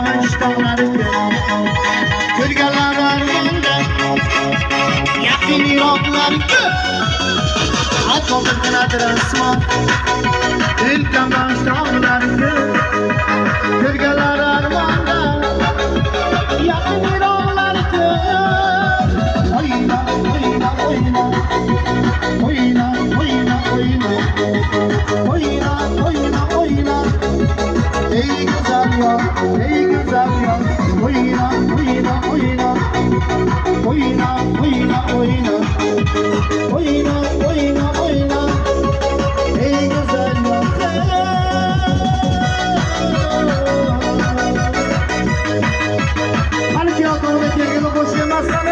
baş dağları gölgeler armanda yakın iraklar atmamızdadır asman ülkem baş dağları gölgeler armanda yakın iraklar oyna oyna oyna oyna oyna oyna oyna oyna oyna ey güzel ya ey güzel ya oyna oyna oyna oyna oyna oyna oyna oyna oyna ey güzel ya hadi ki altına tekrar koşamazsan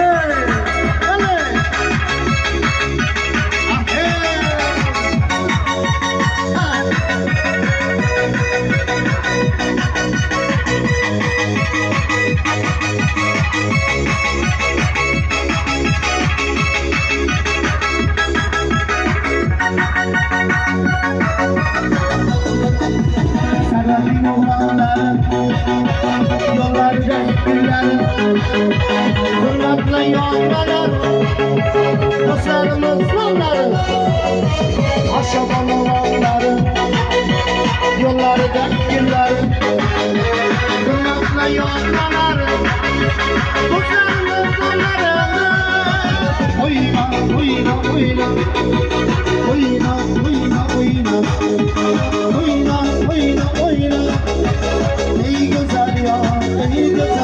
Sarayın oğlanlar yollarda güller hırmatla yoldalar dostlarımız yolları aşaban oğlanları yollarda güller hırmatla yoldalar dostlarımız yolları oyna oyna oyna oyna oyna oyna oyna oyna oyna ey güzel ya ey güzel